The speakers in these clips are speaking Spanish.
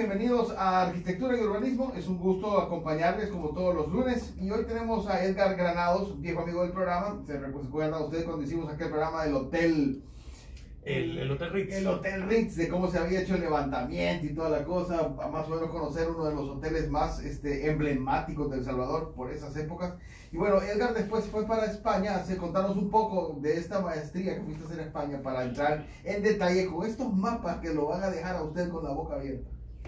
bienvenidos a Arquitectura y Urbanismo. Es un gusto acompañarles como todos los lunes. Y hoy tenemos a Edgar Granados, viejo amigo del programa. Se recuerda usted cuando hicimos aquel programa del hotel. El Hotel Ritz. El Hotel Ritz, de cómo se había hecho el levantamiento y toda la cosa. Más o menos conocer uno de los hoteles más emblemáticos de El Salvador por esas épocas. Y bueno, Edgar después fue para España a contarnos un poco de esta maestría que fuiste a hacer en España para entrar en detalle con estos mapas que lo van a dejar a usted con la boca abierta.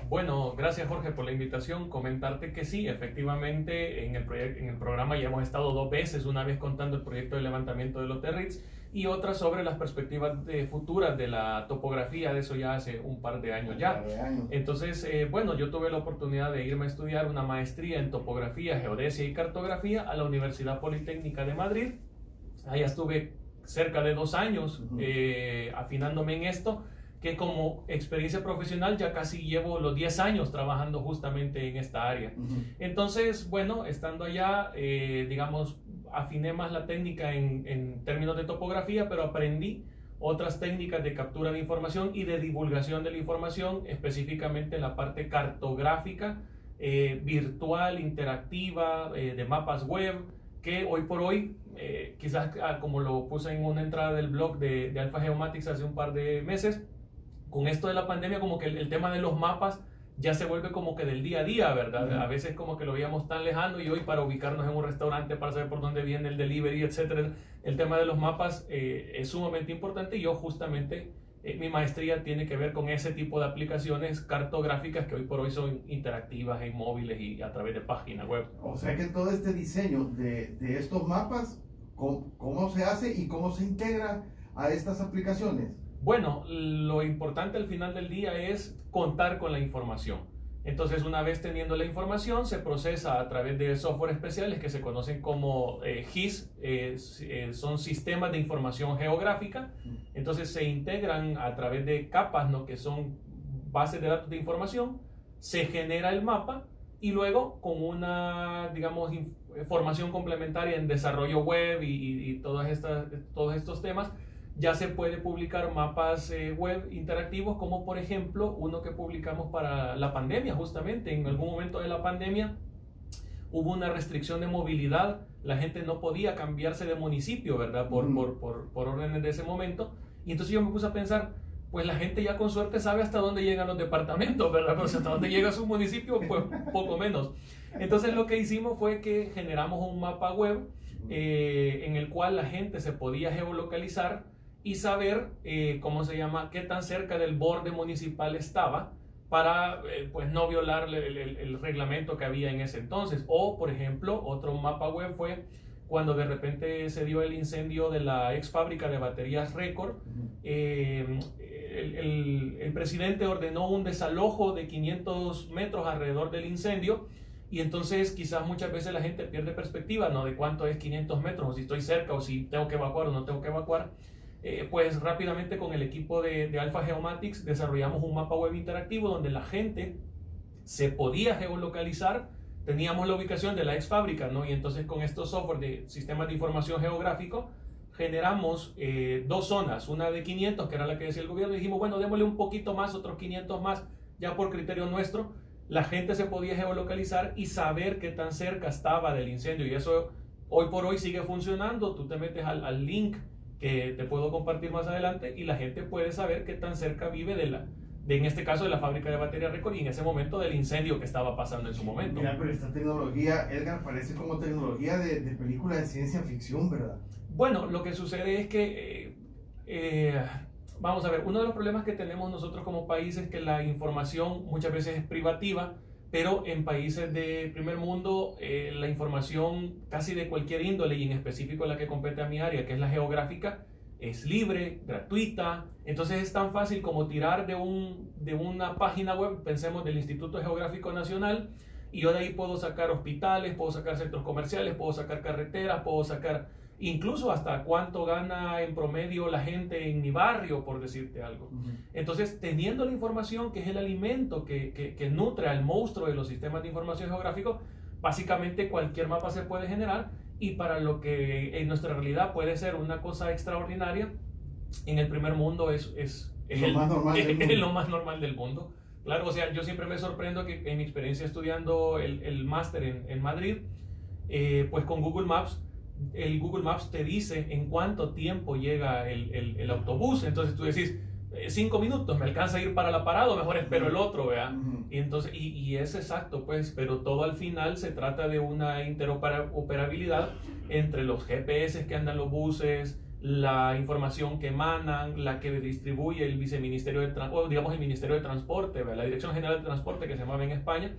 Bueno, gracias Jorge por la invitación. Comentarte que sí, efectivamente en el programa ya hemos estado 2 veces, una vez contando el proyecto de levantamiento del Hotel Ritz y otra sobre las perspectivas futuras de la topografía, de eso ya hace un par de años ya. Entonces, bueno, yo tuve la oportunidad de irme a estudiar una maestría en topografía, geodesia y cartografía a la Universidad Politécnica de Madrid. Allá estuve cerca de 2 años afinándome en esto, que como experiencia profesional ya casi llevo los 10 años trabajando justamente en esta área. Entonces, bueno, estando allá, digamos, afiné más la técnica en términos de topografía, pero aprendí otras técnicas de captura de información y de divulgación de la información, específicamente en la parte cartográfica, virtual, interactiva, de mapas web, que hoy por hoy, quizás como lo puse en una entrada del blog de Alpha Geomatics hace un par de meses, con esto de la pandemia como que el tema de los mapas ya se vuelve como que del día a día, ¿verdad? A veces como que lo veíamos tan lejano y hoy para ubicarnos en un restaurante, para saber por dónde viene el delivery, etcétera, el tema de los mapas es sumamente importante y yo justamente, mi maestría tiene que ver con ese tipo de aplicaciones cartográficas que hoy por hoy son interactivas en móviles y a través de páginas web. O sea que todo este diseño de estos mapas, ¿cómo se hace y cómo se integra a estas aplicaciones? Bueno, lo importante al final del día es contar con la información. Entonces, una vez teniendo la información, se procesa a través de software especiales que se conocen como GIS, son sistemas de información geográfica. Entonces, se integran a través de capas, ¿no?, que son bases de datos de información, se genera el mapa y luego con una, digamos, formación complementaria en desarrollo web y todos estos temas, ya se puede publicar mapas web interactivos, como por ejemplo uno que publicamos para la pandemia. Justamente en algún momento de la pandemia hubo una restricción de movilidad, la gente no podía cambiarse de municipio, ¿verdad? Por órdenes de ese momento, y entonces yo me puse a pensar, pues la gente ya con suerte sabe hasta dónde llegan los departamentos, ¿verdad? Pero hasta dónde llega su municipio, pues poco menos. Entonces lo que hicimos fue que generamos un mapa web en el cual la gente se podía geolocalizar y saber, ¿cómo se llama?, qué tan cerca del borde municipal estaba para pues no violar el reglamento que había en ese entonces. O, por ejemplo, otro mapa web fue cuando de repente se dio el incendio de la ex fábrica de baterías Record. El presidente ordenó un desalojo de 500 metros alrededor del incendio. Y entonces quizás muchas veces la gente pierde perspectiva, ¿no?, de cuánto es 500 metros, o si estoy cerca, o si tengo que evacuar o no tengo que evacuar. Pues rápidamente con el equipo de Alpha Geomatics desarrollamos un mapa web interactivo donde la gente se podía geolocalizar, teníamos la ubicación de la ex fábrica, ¿no? Y entonces con estos software de sistemas de información geográfico generamos 2 zonas, una de 500 que era la que decía el gobierno, y dijimos, bueno, démosle un poquito más, otros 500 más, ya por criterio nuestro. La gente se podía geolocalizar y saber qué tan cerca estaba del incendio, y eso hoy por hoy sigue funcionando. Tú te metes al link que te puedo compartir más adelante y la gente puede saber qué tan cerca vive en este caso de la fábrica de baterías Record y en ese momento del incendio que estaba pasando en su momento. Mira, pero esta tecnología, Edgar, parece como tecnología de película de ciencia ficción, ¿verdad? Bueno, lo que sucede es que, vamos a ver, uno de los problemas que tenemos nosotros como país es que la información muchas veces es privativa, pero en países de primer mundo la información casi de cualquier índole, y en específico la que compete a mi área, que es la geográfica, es libre, gratuita. Entonces es tan fácil como tirar de una página web, pensemos del Instituto Geográfico Nacional, y yo de ahí puedo sacar hospitales, puedo sacar centros comerciales, puedo sacar carreteras, puedo sacar incluso hasta cuánto gana en promedio la gente en mi barrio, por decirte algo. Entonces, teniendo la información, que es el alimento que nutre al monstruo de los sistemas de información geográficos, básicamente cualquier mapa se puede generar, y para lo que en nuestra realidad puede ser una cosa extraordinaria, en el primer mundo es lo más normal del mundo. Claro, o sea, yo siempre me sorprendo que en mi experiencia estudiando el máster en Madrid, pues con Google Maps, el Google Maps te dice en cuánto tiempo llega el autobús. Entonces tú decís, 5 minutos, me alcanza a ir para la parada, o mejor espero el otro, ¿verdad? Y entonces, y es exacto, pues, pero todo al final se trata de una interoperabilidad entre los GPS que andan los buses, la información que emanan, la que distribuye el viceministerio de o digamos el Ministerio de Transporte, ¿verdad? La Dirección General de Transporte, que se llama en España,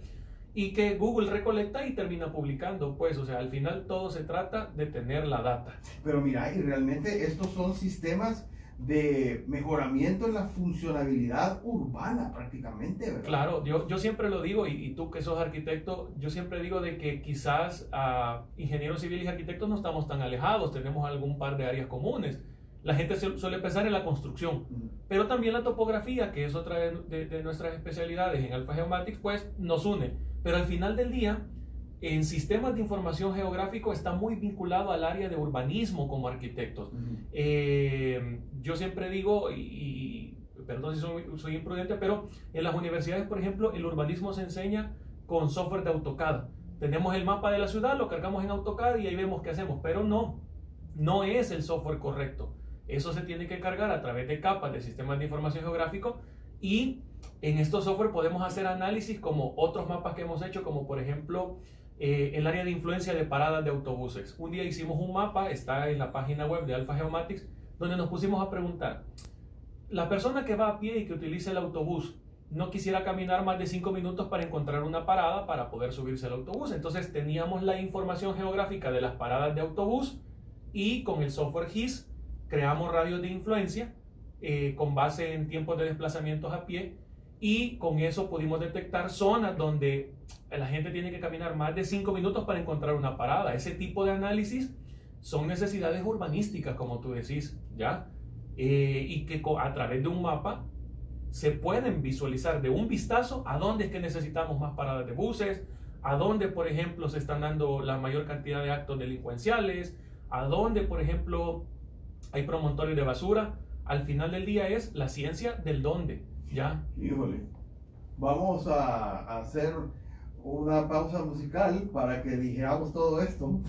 y que Google recolecta y termina publicando, pues, o sea, al final todo se trata de tener la data. Pero mira, y realmente estos son sistemas de mejoramiento en la funcionalidad urbana prácticamente, ¿verdad? Claro, yo siempre lo digo, y tú que sos arquitecto, yo siempre digo de que quizás ingenieros civiles y arquitectos no estamos tan alejados, tenemos algún par de áreas comunes. La gente suele pensar en la construcción, pero también la topografía, que es otra de nuestras especialidades en Alpha Geomatics, pues nos une. Pero al final del día, en sistemas de información geográfico está muy vinculado al área de urbanismo como arquitectos. Yo siempre digo, y perdón si soy imprudente, pero en las universidades, por ejemplo, el urbanismo se enseña con software de AutoCAD. Tenemos el mapa de la ciudad, lo cargamos en AutoCAD y ahí vemos qué hacemos, pero no es el software correcto. Eso se tiene que cargar a través de capas de sistemas de información geográfico, y en estos software podemos hacer análisis como otros mapas que hemos hecho, como por ejemplo el área de influencia de paradas de autobuses. Un día hicimos un mapa, está en la página web de Alpha Geomatics, donde nos pusimos a preguntar, la persona que va a pie y que utiliza el autobús no quisiera caminar más de 5 minutos para encontrar una parada para poder subirse al autobús. Entonces teníamos la información geográfica de las paradas de autobús, y con el software GIS creamos radios de influencia con base en tiempos de desplazamientos a pie, y con eso pudimos detectar zonas donde la gente tiene que caminar más de 5 minutos para encontrar una parada. Ese tipo de análisis son necesidades urbanísticas, como tú decís, ¿ya? Y que a través de un mapa se pueden visualizar de un vistazo a dónde es que necesitamos más paradas de buses, a dónde, por ejemplo, se están dando la mayor cantidad de actos delincuenciales, a dónde, por ejemplo, hay promontorios de basura. Al final del día es la ciencia del dónde, ¿ya? Híjole, vamos a hacer una pausa musical para que digamos todo esto.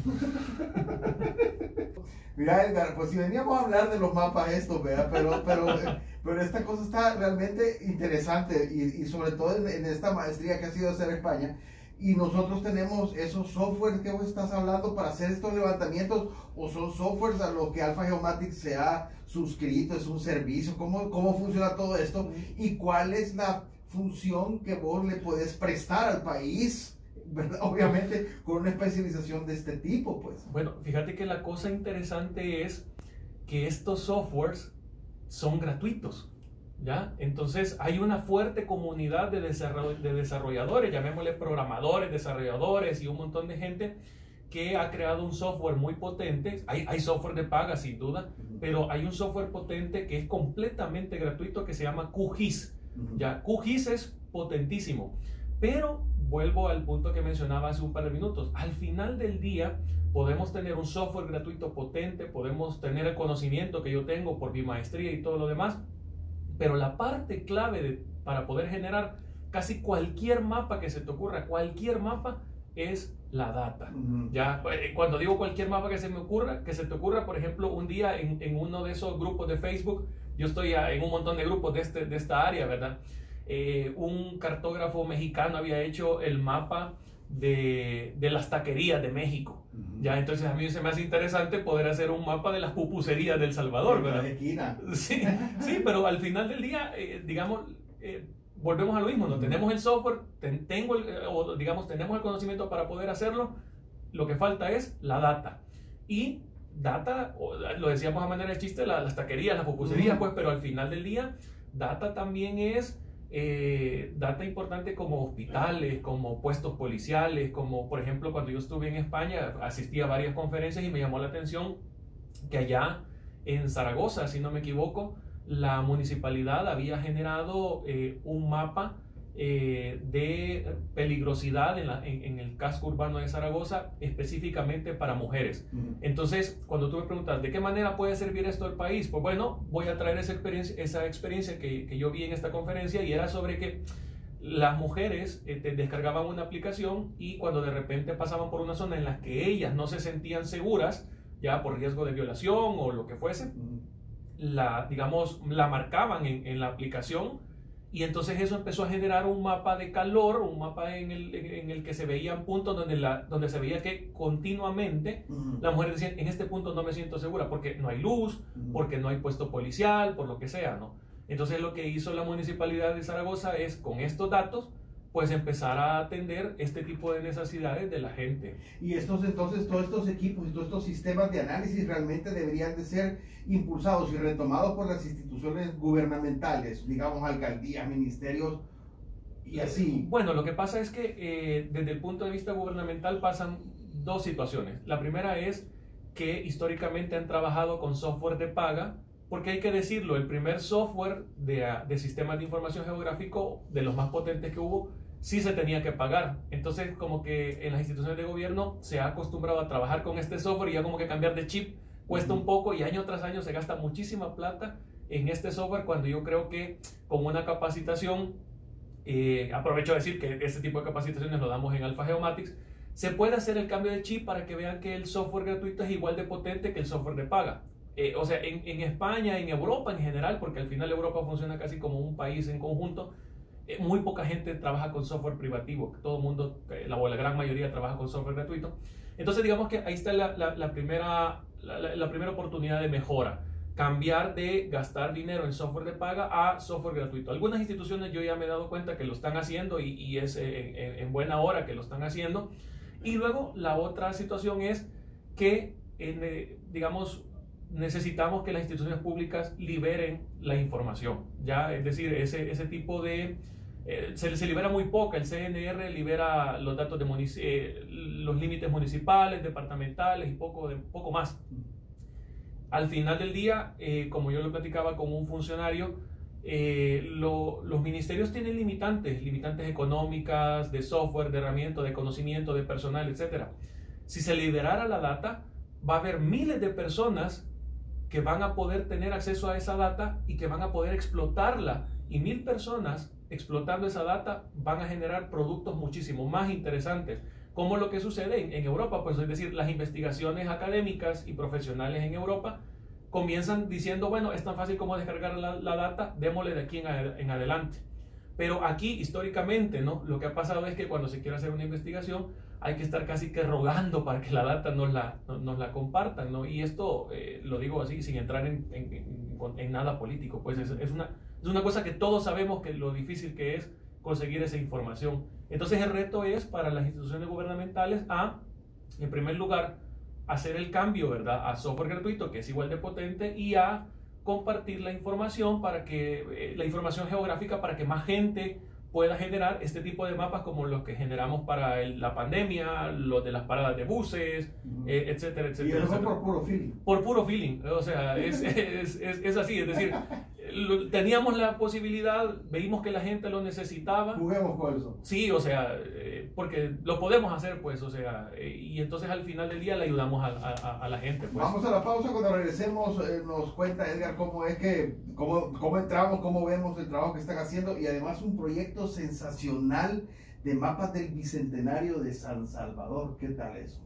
Mira, Edgar, pues si veníamos a hablar de los mapas estos, ¿verdad? Pero esta cosa está realmente interesante, y sobre todo en esta maestría que ha sido hacer España. Y nosotros tenemos esos softwares que vos estás hablando para hacer estos levantamientos, o son softwares a los que Alpha Geomatics se ha suscrito, es un servicio. ¿Cómo funciona todo esto? ¿Y cuál es la función que vos le podés prestar al país? ¿Verdad? Obviamente con una especialización de este tipo, pues. Bueno, fíjate que la cosa interesante es que estos softwares son gratuitos, ¿ya? Entonces hay una fuerte comunidad de desarrolladores, llamémosle programadores, desarrolladores y un montón de gente que ha creado un software muy potente. Hay software de paga, sin duda, pero hay un software potente que es completamente gratuito que se llama QGIS. ¿Ya? QGIS es potentísimo, pero vuelvo al punto que mencionaba hace un par de minutos. Al final del día podemos tener un software gratuito potente, podemos tener el conocimiento que yo tengo por mi maestría y todo lo demás, pero la parte clave para poder generar casi cualquier mapa que se te ocurra, cualquier mapa, es la data. Ya, cuando digo cualquier mapa que se te ocurra, por ejemplo, un día en uno de esos grupos de Facebook, yo estoy en un montón de grupos de esta área, ¿verdad? Un cartógrafo mexicano había hecho el mapa de las taquerías de México. Ya, entonces a mí se me hace interesante poder hacer un mapa de las pupuserías de El Salvador, ¿verdad? Sí, sí, pero al final del día, digamos, volvemos a lo mismo, ¿no? Tenemos el software, tenemos el conocimiento para poder hacerlo, lo que falta es la data. Y data, lo decíamos a manera de chiste, las taquerías, las pupuserías, pues, pero al final del día, data también es data importante como hospitales, como puestos policiales, como por ejemplo cuando yo estuve en España, asistí a varias conferencias y me llamó la atención que allá en Zaragoza, si no me equivoco, la municipalidad había generado un mapa de peligrosidad en el casco urbano de Zaragoza, específicamente para mujeres. Entonces, cuando tú me preguntas, ¿de qué manera puede servir esto al país? Pues bueno, voy a traer esa experiencia que yo vi en esta conferencia, y era sobre que las mujeres descargaban una aplicación y cuando de repente pasaban por una zona en la que ellas no se sentían seguras, ya por riesgo de violación o lo que fuese, digamos, la marcaban en la aplicación, y entonces eso empezó a generar un mapa de calor, un mapa en el que se veían puntos donde se veía que continuamente las mujeres decían, en este punto no me siento segura porque no hay luz, porque no hay puesto policial, por lo que sea, ¿no? Entonces lo que hizo la Municipalidad de Zaragoza es, con estos datos, pues empezar a atender este tipo de necesidades de la gente. Y entonces todos estos equipos y todos estos sistemas de análisis realmente deberían de ser impulsados y retomados por las instituciones gubernamentales, digamos alcaldías, ministerios y así. Bueno, lo que pasa es que desde el punto de vista gubernamental pasan dos situaciones. La primera es que históricamente han trabajado con software de paga, porque hay que decirlo, el primer software de sistemas de información geográfico, de los más potentes que hubo, sí se tenía que pagar. Entonces, como que en las instituciones de gobierno se ha acostumbrado a trabajar con este software y ya como que cambiar de chip cuesta un poco, y año tras año se gasta muchísima plata en este software, cuando yo creo que con una capacitación, aprovecho a decir que este tipo de capacitaciones lo damos en Alpha Geomatics, se puede hacer el cambio de chip para que vean que el software gratuito es igual de potente que el software de paga. O sea, en España, en Europa en general, porque al final Europa funciona casi como un país en conjunto, muy poca gente trabaja con software privativo, todo el mundo, la gran mayoría trabaja con software gratuito. Entonces digamos que ahí está la primera oportunidad de mejora, cambiar de gastar dinero en software de paga a software gratuito. Algunas instituciones yo ya me he dado cuenta que lo están haciendo, y es en buena hora que lo están haciendo. Y luego la otra situación es que, digamos, necesitamos que las instituciones públicas liberen la información, ¿ya? Es decir, ese tipo de... se libera muy poca. El CNR libera los datos de los límites municipales, departamentales y poco más. Al final del día, como yo lo platicaba con un funcionario, los ministerios tienen limitantes económicas, de software, de herramientas, de conocimiento, de personal, etc. Si se liberara la data, va a haber miles de personas que van a poder tener acceso a esa data y que van a poder explotarla, y 1000 personas explotando esa data van a generar productos muchísimo más interesantes, como lo que sucede en Europa. Pues es decir, las investigaciones académicas y profesionales en Europa comienzan diciendo, bueno, es tan fácil como descargar la data, démosle de aquí en adelante. Pero aquí, históricamente, ¿no?, lo que ha pasado es que cuando se quiere hacer una investigación, hay que estar casi que rogando para que la data nos la compartan, ¿no? Y esto, lo digo así, sin entrar en nada político, pues es una cosa que todos sabemos, que lo difícil que es conseguir esa información. Entonces el reto es para las instituciones gubernamentales en primer lugar, hacer el cambio, ¿verdad?, a software gratuito, que es igual de potente, y a compartir la información la información geográfica, para que más gente pueda generar este tipo de mapas como los que generamos para la pandemia, los de las paradas de buses, etcétera, etcétera. Y eso por puro feeling. Por puro feeling, o sea, es así, es decir, teníamos la posibilidad, veíamos que la gente lo necesitaba. Juguemos con eso. Sí, o sea, porque lo podemos hacer, pues, o sea, y entonces al final del día le ayudamos a la gente, pues. Vamos a la pausa. Cuando regresemos nos cuenta Edgar cómo entramos, cómo vemos el trabajo que están haciendo, y además un proyecto sensacional de mapas del Bicentenario de San Salvador. ¿Qué tal eso?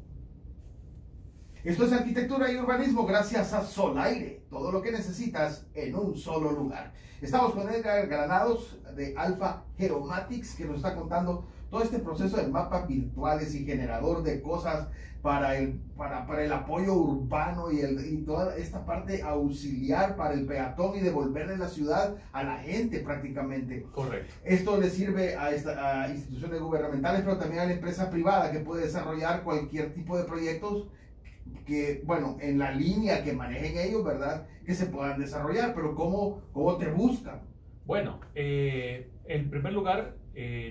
Esto es Arquitectura y Urbanismo gracias a Solaire, todo lo que necesitas en un solo lugar. Estamos con Edgar Granados de Alpha Geomatics, que nos está contando todo este proceso de mapas virtuales y generador de cosas para el apoyo urbano y toda esta parte auxiliar para el peatón, y devolverle la ciudad a la gente prácticamente. Correcto. Esto le sirve a instituciones gubernamentales, pero también a la empresa privada, que puede desarrollar cualquier tipo de proyectos que, bueno, en la línea que manejen ellos, ¿verdad?, que se puedan desarrollar. Pero ¿cómo te buscan? Bueno, en primer lugar,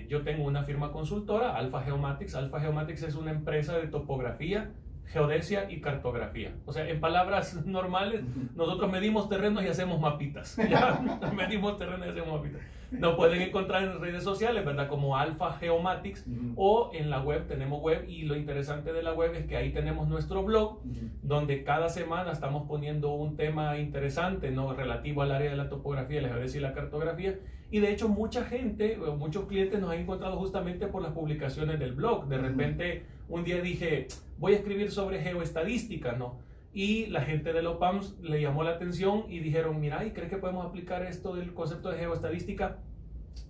yo tengo una firma consultora, Alpha Geomatics. Alpha Geomatics es una empresa de topografía, geodesia y cartografía. O sea, en palabras normales, nosotros medimos terrenos y hacemos mapitas. ¿Ya? Medimos terrenos y hacemos mapitas. Nos pueden encontrar en redes sociales, ¿verdad? Como Alpha Geomatics, o en la web, tenemos web, y lo interesante de la web es que ahí tenemos nuestro blog, donde cada semana estamos poniendo un tema interesante, ¿no? Relativo al área de la topografía, la geodesia y la cartografía. Y de hecho mucha gente, o muchos clientes nos han encontrado justamente por las publicaciones del blog. De repente un día dije, voy a escribir sobre geoestadística, ¿no? Y la gente de los PAMS le llamó la atención y dijeron, mira, ¿y crees que podemos aplicar esto del concepto de geoestadística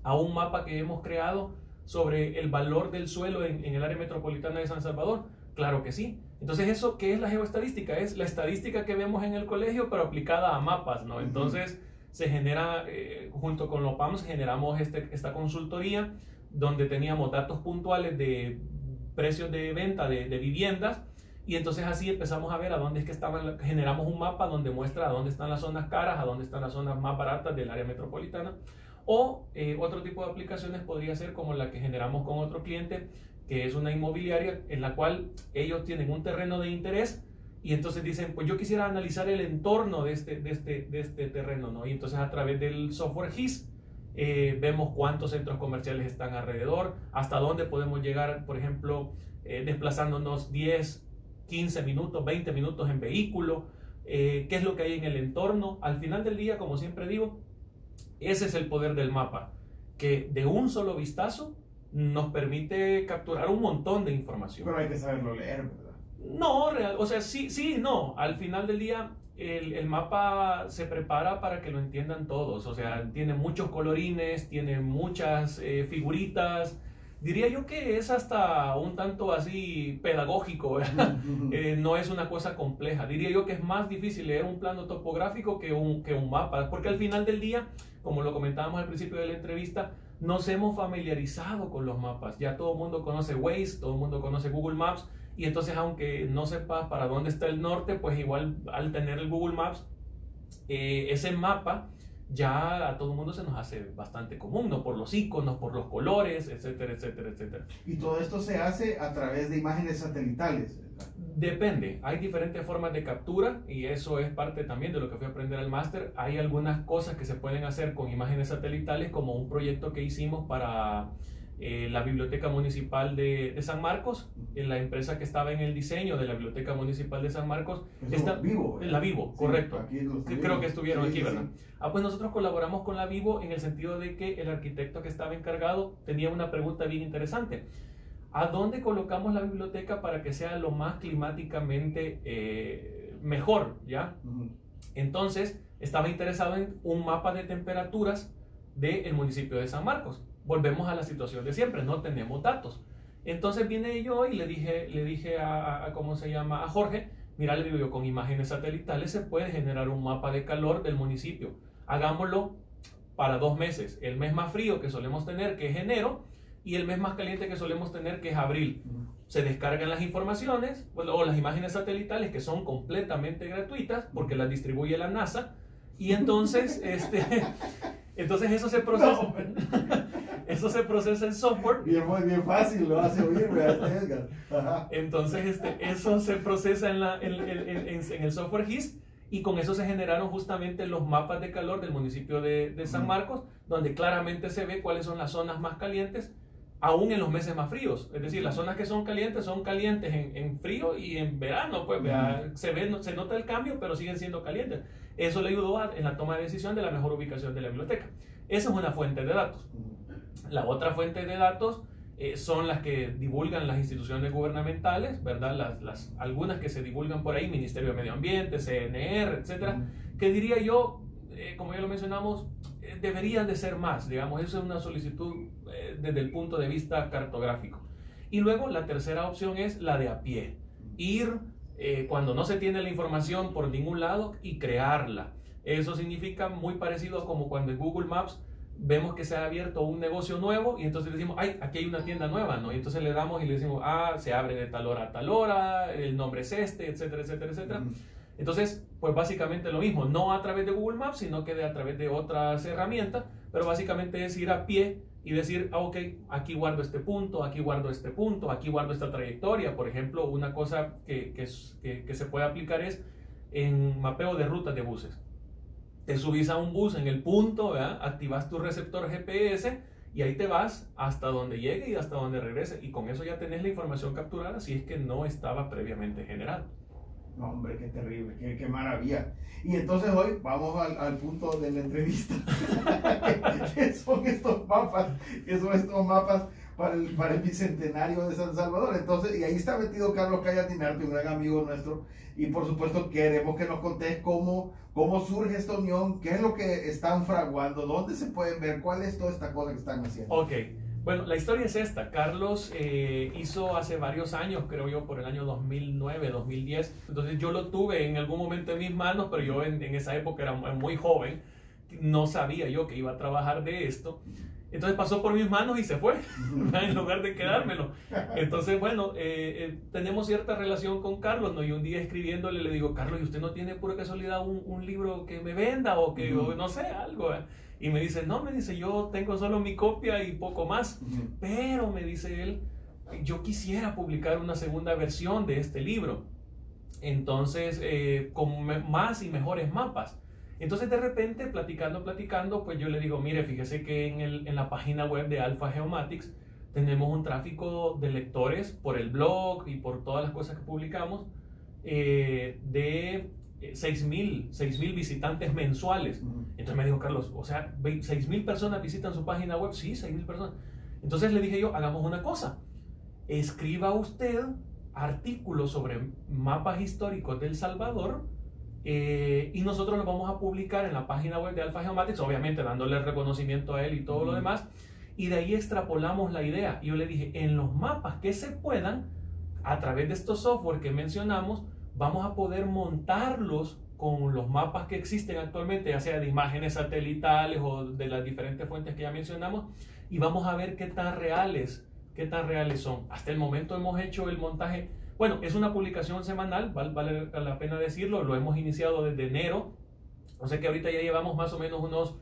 a un mapa que hemos creado sobre el valor del suelo en el área metropolitana de San Salvador? Claro que sí. Entonces, ¿eso qué es la geoestadística? Es la estadística que vemos en el colegio, pero aplicada a mapas, ¿no? Entonces, se genera, junto con los PAMS, generamos esta consultoría donde teníamos datos puntuales de precios de venta de viviendas. Y entonces así empezamos a ver a dónde es que estaban, generamos un mapa donde muestra a dónde están las zonas caras, a dónde están las zonas más baratas del área metropolitana. O otro tipo de aplicaciones podría ser como la que generamos con otro cliente, que es una inmobiliaria en la cual ellos tienen un terreno de interés y entonces dicen, pues yo quisiera analizar el entorno de este terreno, ¿no? Y entonces a través del software GIS vemos cuántos centros comerciales están alrededor, hasta dónde podemos llegar, por ejemplo, desplazándonos 10, 15 minutos, 20 minutos en vehículo, qué es lo que hay en el entorno. Al final del día, como siempre digo, ese es el poder del mapa, que de un solo vistazo nos permite capturar un montón de información. Pero hay que saberlo leer, ¿verdad? No, o sea, sí, no. Al final del día, el mapa se prepara para que lo entiendan todos. O sea, tiene muchos colorines, tiene muchas figuritas. Diría yo que es hasta un tanto así pedagógico, ¿verdad? No es una cosa compleja. Diría yo que es más difícil leer un plano topográfico que un mapa, porque al final del día, como lo comentábamos al principio de la entrevista, nos hemos familiarizado con los mapas. Ya todo el mundo conoce Waze, todo el mundo conoce Google Maps, y entonces aunque no sepas para dónde está el norte, pues igual al tener el Google Maps, ese mapa ya a todo el mundo se nos hace bastante común, ¿no? Por los iconos, por los colores, etcétera, etcétera, etcétera. Y todo esto se hace a través de imágenes satelitales, ¿verdad? Depende, hay diferentes formas de captura y eso es parte también de lo que fui a aprender al máster. Hay algunas cosas que se pueden hacer con imágenes satelitales, como un proyecto que hicimos para la Biblioteca Municipal de San Marcos, en la empresa que estaba en el diseño de la Biblioteca Municipal de San Marcos. Está Vivo. La Vivo, Sí, correcto. aquí Creo que estuvieron sí, aquí, sí, ¿verdad? Sí. Pues nosotros colaboramos con la Vivo en el sentido de que el arquitecto que estaba encargado tenía una pregunta bien interesante. ¿A dónde colocamos la biblioteca para que sea lo más climáticamente mejor, ¿ya? Entonces, estaba interesado en un mapa de temperaturas del municipio de San Marcos. Volvemos a la situación de siempre, no tenemos datos. Entonces vine yo y le dije a ¿cómo se llama? A Jorge, mira, le digo yo, con imágenes satelitales se puede generar un mapa de calor del municipio. Hagámoslo para 2 meses. El mes más frío que solemos tener, que es enero, y el mes más caliente que solemos tener, que es abril. Se descargan las informaciones o las imágenes satelitales, que son completamente gratuitas porque las distribuye la NASA, y entonces entonces eso se procesa. No. Eso se procesa en software. Bien fácil, lo hace oír, ¿verdad, Edgar? Ajá. Entonces eso se procesa en el software GIS, y con eso se generaron justamente los mapas de calor del municipio de San Marcos, donde claramente se ve cuáles son las zonas más calientes, aún en los meses más fríos. Es decir, las zonas que son calientes en frío, y en verano, pues se nota el cambio, pero siguen siendo calientes. Eso le ayudó en la toma de decisión de la mejor ubicación de la biblioteca. Esa es una fuente de datos. La otra fuente de datos son las que divulgan las instituciones gubernamentales, ¿verdad? Algunas que se divulgan por ahí, Ministerio de Medio Ambiente, CNR, etcétera, que diría yo, como ya lo mencionamos, deberían de ser más, digamos. Eso es una solicitud desde el punto de vista cartográfico. Y luego la tercera opción es la de a pie, ir cuando no se tiene la información por ningún lado y crearla. Eso significa muy parecido como cuando en Google Maps vemos que se ha abierto un negocio nuevo y entonces decimos, ay, aquí hay una tienda nueva, ¿no? Y entonces le damos y le decimos, se abre de tal hora a tal hora, el nombre es este, etcétera, etcétera, etcétera. Entonces, pues básicamente lo mismo, no a través de Google Maps, sino que a través de otras herramientas, pero básicamente es ir a pie y decir, ok, aquí guardo este punto, aquí guardo este punto, aquí guardo esta trayectoria. Por ejemplo, una cosa que se puede aplicar es en mapeo de rutas de buses. te subís a un bus en el punto, ¿verdad? Activas tu receptor GPS y ahí te vas hasta donde llegue y hasta donde regrese. Y con eso ya tenés la información capturada si es que no estaba previamente generada. No, hombre, qué terrible, qué maravilla. Y entonces hoy vamos al punto de la entrevista. ¿Qué son estos mapas? ¿Qué son estos mapas para el bicentenario de San Salvador? Entonces, y ahí está metido Carlos Cayatinarte, un gran amigo nuestro. Y por supuesto queremos que nos contés cómo surge esta unión, qué es lo que están fraguando, dónde se pueden ver, cuál es toda esta cosa que están haciendo. Ok. Bueno, la historia es esta. Carlos hizo hace varios años, creo yo, por el año 2009, 2010. Entonces yo lo tuve en algún momento en mis manos, pero yo en esa época era muy joven. No sabía yo que iba a trabajar de esto. Entonces pasó por mis manos y se fue, en lugar de quedármelo. Entonces, bueno, tenemos cierta relación con Carlos, ¿no? Y un día escribiéndole le digo, Carlos, ¿y usted no tiene pura casualidad un libro que me venda o que, o no sé, algo? Y me dice, no, me dice, yo tengo solo mi copia y poco más. Pero, me dice él, yo quisiera publicar una segunda versión de este libro. Entonces, con más y mejores mapas. Entonces, de repente, platicando, pues yo le digo, mire, fíjese que en la página web de Alpha Geomatics tenemos un tráfico de lectores por el blog y por todas las cosas que publicamos de 6,000 visitantes mensuales. Entonces me dijo, Carlos, o sea, 6,000 personas visitan su página web. Sí, 6,000 personas. Entonces le dije yo, hagamos una cosa. Escriba usted artículos sobre mapas históricos de El Salvador y nosotros los vamos a publicar en la página web de Alpha Geomatics, obviamente dándole el reconocimiento a él y todo lo demás. Y de ahí extrapolamos la idea. Y yo le dije, en los mapas que se puedan, a través de estos software que mencionamos, vamos a poder montarlos con los mapas que existen actualmente, ya sea de imágenes satelitales o de las diferentes fuentes que ya mencionamos, y vamos a ver qué tan reales son. Hasta el momento hemos hecho el montaje. Bueno, es una publicación semanal, vale la pena decirlo, lo hemos iniciado desde enero, o sea que ahorita ya llevamos más o menos unos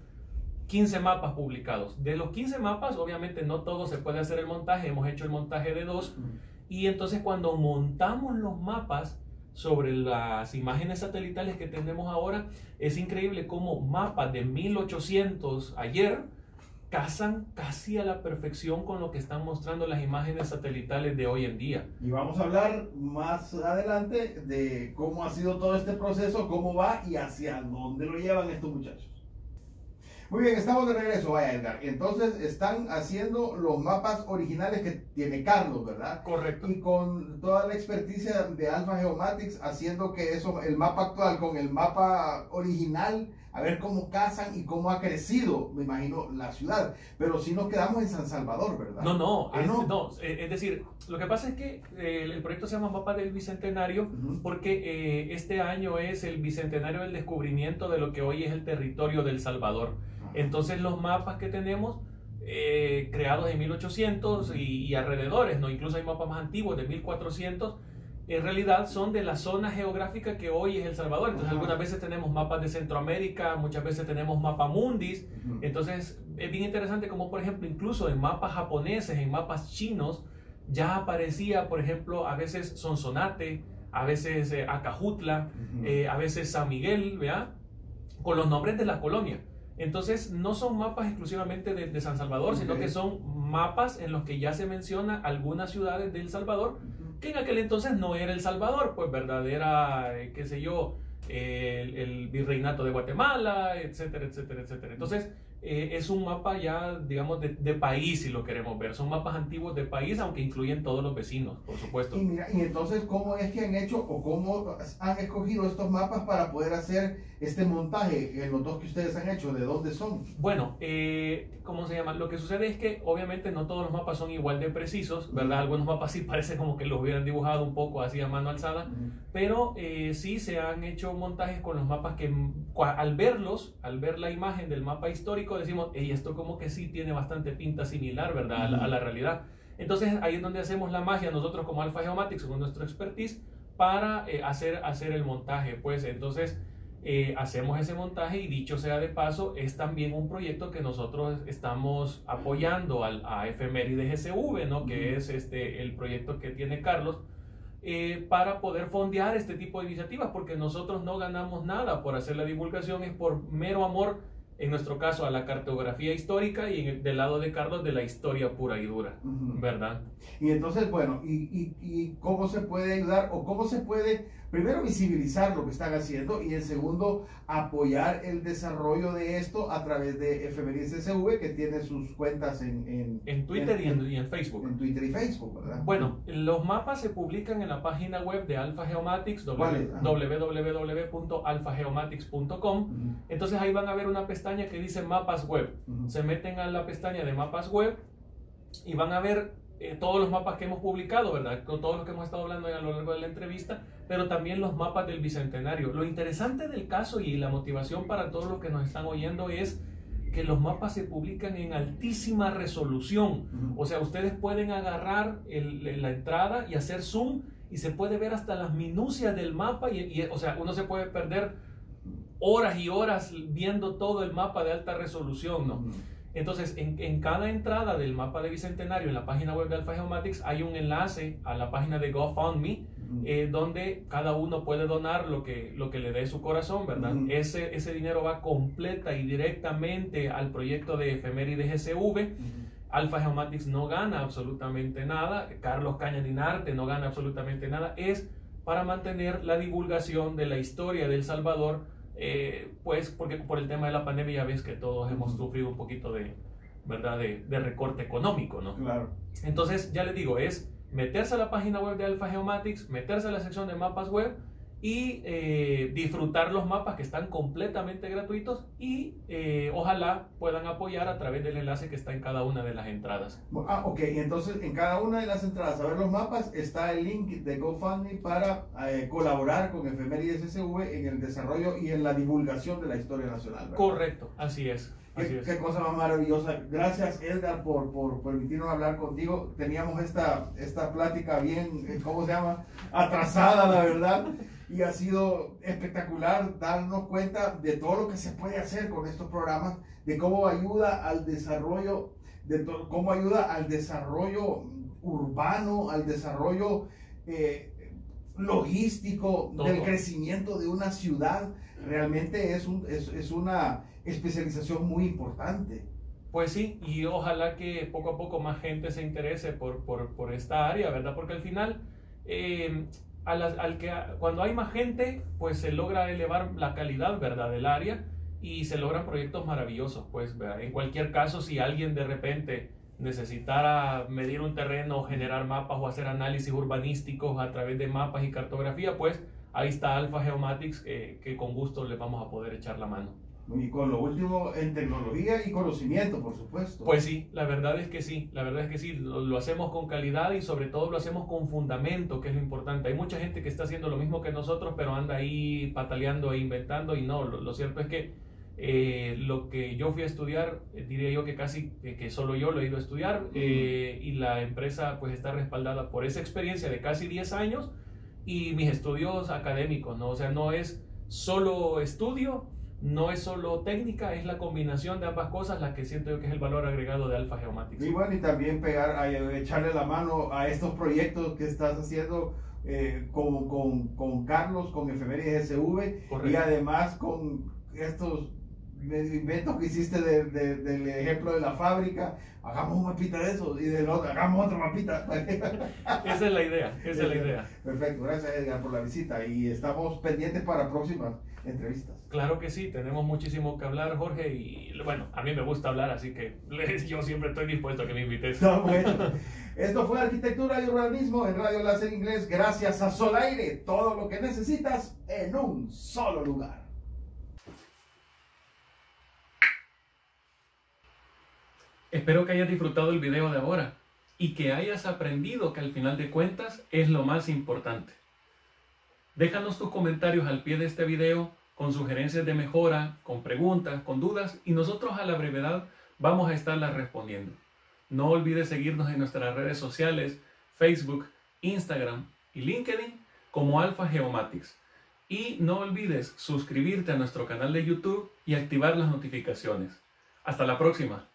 15 mapas publicados. De los 15 mapas, obviamente no todo se puede hacer el montaje, hemos hecho el montaje de 2, y entonces cuando montamos los mapas sobre las imágenes satelitales que tenemos ahora, es increíble cómo mapas de 1800 ayer casan casi a la perfección con lo que están mostrando las imágenes satelitales de hoy en día. Y vamos a hablar más adelante de cómo ha sido todo este proceso, cómo va y hacia dónde lo llevan estos muchachos. Muy bien, estamos de regreso, vaya Edgar. Entonces están haciendo los mapas originales que tiene Carlos, ¿verdad? Correcto. Y con toda la experticia de Alpha Geomatics, haciendo que eso, el mapa actual con el mapa original, a ver cómo casan y cómo ha crecido, me imagino, la ciudad. Pero si nos quedamos en San Salvador, ¿verdad? No, es decir, lo que pasa es que el proyecto se llama Mapa del Bicentenario porque este año es el bicentenario del descubrimiento de lo que hoy es el territorio del Salvador. Entonces los mapas que tenemos, creados en 1800 y alrededores, ¿no? Incluso hay mapas más antiguos de 1400, en realidad son de la zona geográfica que hoy es El Salvador. Entonces algunas veces tenemos mapas de Centroamérica, muchas veces tenemos mapamundis. Entonces es bien interesante como, por ejemplo, incluso en mapas japoneses, en mapas chinos, ya aparecía, por ejemplo, a veces Sonsonate, a veces Acajutla, a veces San Miguel, ¿verdad? Con los nombres de la colonia. Entonces no son mapas exclusivamente de San Salvador, sino que son mapas en los que ya se menciona algunas ciudades de El Salvador, que en aquel entonces no era El Salvador, pues verdad, era, qué sé yo, el virreinato de Guatemala, etcétera, etcétera, etcétera. Entonces es un mapa ya, digamos, de país, si lo queremos ver. Son mapas antiguos de país, aunque incluyen todos los vecinos, por supuesto. Y mira, y entonces, ¿cómo es que han hecho o cómo han escogido estos mapas para poder hacer este montaje en los dos que ustedes han hecho? ¿De dónde son? Bueno, ¿cómo se llama? Lo que sucede es que obviamente no todos los mapas son igual de precisos, ¿verdad? Algunos mapas sí parece como que los hubieran dibujado un poco así a mano alzada, pero sí se han hecho montajes con los mapas que al verlos, al ver la imagen del mapa histórico, decimos, hey, esto como que sí tiene bastante pinta similar, ¿verdad? A la realidad. Entonces ahí es donde hacemos la magia nosotros como Alpha Geomatics, con nuestro expertise, para hacer el montaje. Pues entonces hacemos ese montaje y dicho sea de paso, es también un proyecto que nosotros estamos apoyando a Efemérides SV, ¿no? Que es el proyecto que tiene Carlos, para poder fondear este tipo de iniciativas, porque nosotros no ganamos nada por hacer la divulgación, es por mero amor, en nuestro caso, a la cartografía histórica y del lado de Carlos, de la historia pura y dura, ¿verdad? Y entonces, bueno, ¿y cómo se puede ayudar o cómo se puede, primero, visibilizar lo que están haciendo y en segundo, apoyar el desarrollo de esto a través de Efemérides SV, que tiene sus cuentas en Twitter y en Facebook? En Twitter y Facebook, ¿verdad? Bueno, los mapas se publican en la página web de Alpha Geomatics, www.alphageomatics.com. Entonces ahí van a ver una pestaña que dice mapas web. Se meten a la pestaña de mapas web y van a ver todos los mapas que hemos publicado, ¿verdad? Con todos los que hemos estado hablando a lo largo de la entrevista, pero también los mapas del Bicentenario. Lo interesante del caso y la motivación para todos los que nos están oyendo es que los mapas se publican en altísima resolución. O sea, ustedes pueden agarrar la entrada y hacer zoom y se puede ver hasta las minucias del mapa o sea, uno se puede perder horas y horas viendo todo el mapa de alta resolución, ¿no? Entonces, en cada entrada del mapa de Bicentenario, en la página web de Alpha Geomatics, hay un enlace a la página de GoFundMe, donde cada uno puede donar lo que le dé su corazón, ¿verdad? Ese dinero va completa y directamente al proyecto de Efemérides SV. Alpha Geomatics no gana absolutamente nada, Carlos Caña-Dinarte no gana absolutamente nada, es para mantener la divulgación de la historia de El Salvador, pues porque por el tema de la pandemia ya ves que todos hemos sufrido un poquito ¿verdad? de recorte económico, ¿no? Claro. Entonces, ya les digo, es meterse a la página web de Alpha Geomatics, meterse a la sección de mapas web y disfrutar los mapas que están completamente gratuitos y ojalá puedan apoyar a través del enlace que está en cada una de las entradas. Ok, entonces en cada una de las entradas a ver los mapas está el link de GoFundMe para colaborar con Efemérides SV en el desarrollo y en la divulgación de la historia nacional, ¿verdad? Correcto, así es. Qué cosa más maravillosa. Gracias, Edgar, por permitirnos hablar contigo. Teníamos esta plática bien, ¿cómo se llama? Atrasada, la verdad. Y ha sido espectacular darnos cuenta de todo lo que se puede hacer con estos programas, de cómo ayuda al desarrollo, cómo ayuda al desarrollo urbano, al desarrollo logístico, del crecimiento de una ciudad. Realmente es una especialización muy importante. Pues sí, y ojalá que poco a poco más gente se interese por esta área, ¿verdad? Porque al final, cuando hay más gente, pues se logra elevar la calidad, ¿verdad? Del área y se logran proyectos maravillosos, pues, ¿verdad? En cualquier caso, si alguien de repente necesitara medir un terreno, generar mapas o hacer análisis urbanísticos a través de mapas y cartografía, pues ahí está Alpha Geomatics, que con gusto les vamos a poder echar la mano. Y con lo último en tecnología y conocimiento, por supuesto. Pues sí, la verdad es que sí, lo hacemos con calidad y sobre todo lo hacemos con fundamento, que es lo importante. Hay mucha gente que está haciendo lo mismo que nosotros, pero anda ahí pataleando e inventando y no, lo cierto es que lo que yo fui a estudiar, diría yo que casi que solo yo lo he ido a estudiar, y la empresa pues está respaldada por esa experiencia de casi 10 años y mis estudios académicos, ¿no? O sea, no es solo estudio, no es solo técnica, es la combinación de ambas cosas la que siento yo que es el valor agregado de Alpha Geomatics. Y bueno, y también echarle la mano a estos proyectos que estás haciendo con Carlos, con Efemérides SV. Correcto. Y además con estos inventos que hiciste del ejemplo de la fábrica. Hagamos un mapita de eso y del otro, hagamos otro mapita. Esa es la idea, esa es la idea. Perfecto, gracias Edgar por la visita y estamos pendientes para próximas entrevistas. Claro que sí, tenemos muchísimo que hablar, Jorge, y bueno, a mí me gusta hablar, así que yo siempre estoy dispuesto a que me invites. No, bueno. Esto fue Arquitectura y Urbanismo en Radio Láser Inglés, gracias a Solaire, todo lo que necesitas en un solo lugar. Espero que hayas disfrutado el video de ahora y que hayas aprendido que al final de cuentas es lo más importante. Déjanos tus comentarios al pie de este video con sugerencias de mejora, con preguntas, con dudas y nosotros a la brevedad vamos a estarlas respondiendo. No olvides seguirnos en nuestras redes sociales, Facebook, Instagram y LinkedIn como Alpha Geomatics. Y no olvides suscribirte a nuestro canal de YouTube y activar las notificaciones. Hasta la próxima.